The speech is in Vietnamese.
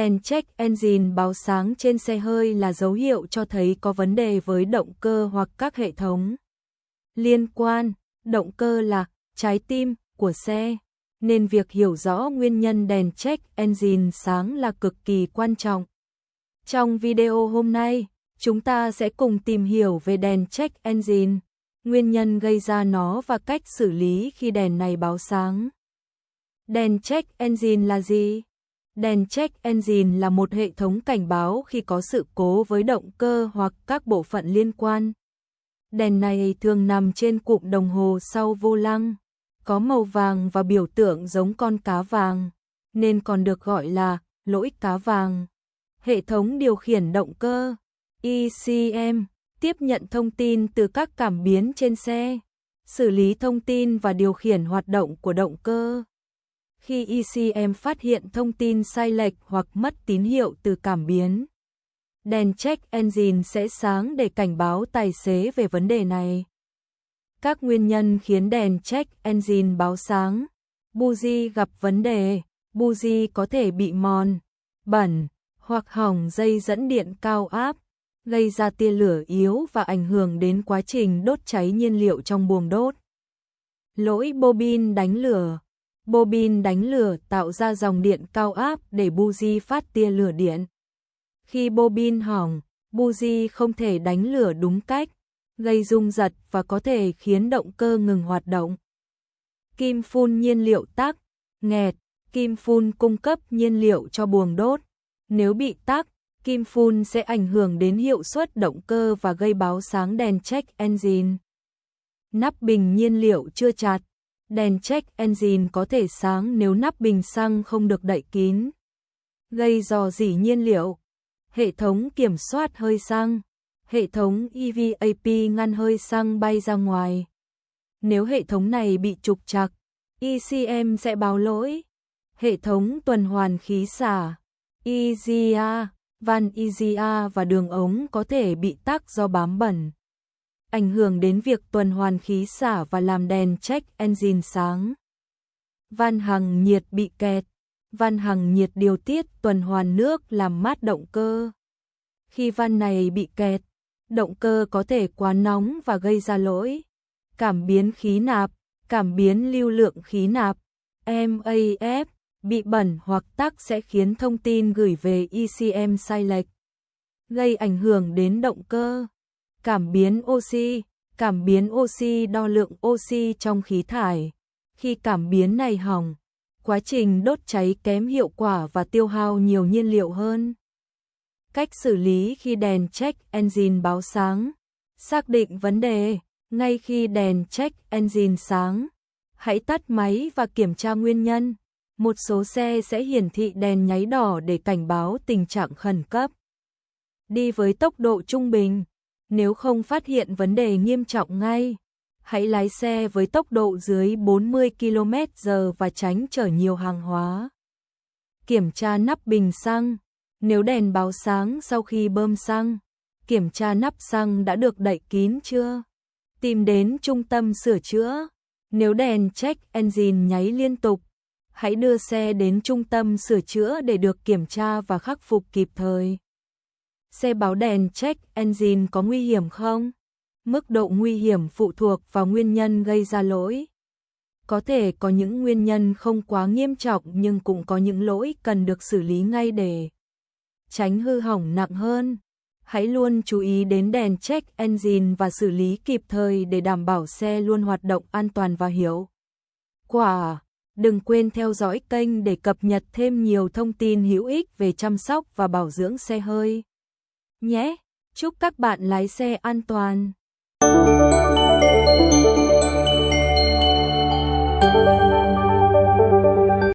Đèn check engine báo sáng trên xe hơi là dấu hiệu cho thấy có vấn đề với động cơ hoặc các hệ thống liên quan. Động cơ là trái tim của xe, nên việc hiểu rõ nguyên nhân đèn check engine sáng là cực kỳ quan trọng. Trong video hôm nay, chúng ta sẽ cùng tìm hiểu về đèn check engine, nguyên nhân gây ra nó và cách xử lý khi đèn này báo sáng. Đèn check engine là gì? Đèn check engine là một hệ thống cảnh báo khi có sự cố với động cơ hoặc các bộ phận liên quan. Đèn này thường nằm trên cụm đồng hồ sau vô lăng, có màu vàng và biểu tượng giống con cá vàng, nên còn được gọi là lỗi cá vàng. Hệ thống điều khiển động cơ ECM tiếp nhận thông tin từ các cảm biến trên xe, xử lý thông tin và điều khiển hoạt động của động cơ. Khi ECM phát hiện thông tin sai lệch hoặc mất tín hiệu từ cảm biến, đèn check engine sẽ sáng để cảnh báo tài xế về vấn đề này. Các nguyên nhân khiến đèn check engine báo sáng. Buji gặp vấn đề. Buji có thể bị mòn, bẩn hoặc hỏng dây dẫn điện cao áp, gây ra tia lửa yếu và ảnh hưởng đến quá trình đốt cháy nhiên liệu trong buồng đốt. Lỗi bobin đánh lửa. Bobin đánh lửa tạo ra dòng điện cao áp để buji phát tia lửa điện. Khi bobin hỏng, buji không thể đánh lửa đúng cách, gây rung giật và có thể khiến động cơ ngừng hoạt động. Kim phun nhiên liệu tắc, nghẹt. Kim phun cung cấp nhiên liệu cho buồng đốt. Nếu bị tắc, kim phun sẽ ảnh hưởng đến hiệu suất động cơ và gây báo sáng đèn check engine. Nắp bình nhiên liệu chưa chặt. Đèn check engine có thể sáng nếu nắp bình xăng không được đậy kín, gây rò rỉ nhiên liệu. Hệ thống kiểm soát hơi xăng. Hệ thống EVAP ngăn hơi xăng bay ra ngoài. Nếu hệ thống này bị trục trặc, ECM sẽ báo lỗi. Hệ thống tuần hoàn khí xả, EGR, van EGR và đường ống có thể bị tắc do bám bẩn, ảnh hưởng đến việc tuần hoàn khí xả và làm đèn check engine sáng. Van hằng nhiệt bị kẹt. Van hằng nhiệt điều tiết tuần hoàn nước làm mát động cơ. Khi van này bị kẹt, động cơ có thể quá nóng và gây ra lỗi. Cảm biến khí nạp, cảm biến lưu lượng khí nạp, MAF, bị bẩn hoặc tắc sẽ khiến thông tin gửi về ECM sai lệch, gây ảnh hưởng đến động cơ. Cảm biến oxy. Cảm biến oxy đo lượng oxy trong khí thải. Khi cảm biến này hỏng, quá trình đốt cháy kém hiệu quả và tiêu hao nhiều nhiên liệu hơn. Cách xử lý khi đèn check engine báo sáng. Xác định vấn đề. Ngay khi đèn check engine sáng, hãy tắt máy và kiểm tra nguyên nhân. Một số xe sẽ hiển thị đèn nháy đỏ để cảnh báo tình trạng khẩn cấp. Đi với tốc độ trung bình. Nếu không phát hiện vấn đề nghiêm trọng ngay, hãy lái xe với tốc độ dưới 40 km/h và tránh chở nhiều hàng hóa. Kiểm tra nắp bình xăng. Nếu đèn báo sáng sau khi bơm xăng, kiểm tra nắp xăng đã được đậy kín chưa. Tìm đến trung tâm sửa chữa. Nếu đèn check engine nháy liên tục, hãy đưa xe đến trung tâm sửa chữa để được kiểm tra và khắc phục kịp thời. Xe báo đèn check engine có nguy hiểm không? Mức độ nguy hiểm phụ thuộc vào nguyên nhân gây ra lỗi. Có thể có những nguyên nhân không quá nghiêm trọng nhưng cũng có những lỗi cần được xử lý ngay để tránh hư hỏng nặng hơn. Hãy luôn chú ý đến đèn check engine và xử lý kịp thời để đảm bảo xe luôn hoạt động an toàn và hiệu quả. Đừng quên theo dõi kênh để cập nhật thêm nhiều thông tin hữu ích về chăm sóc và bảo dưỡng xe hơi nhé. Chúc các bạn lái xe an toàn.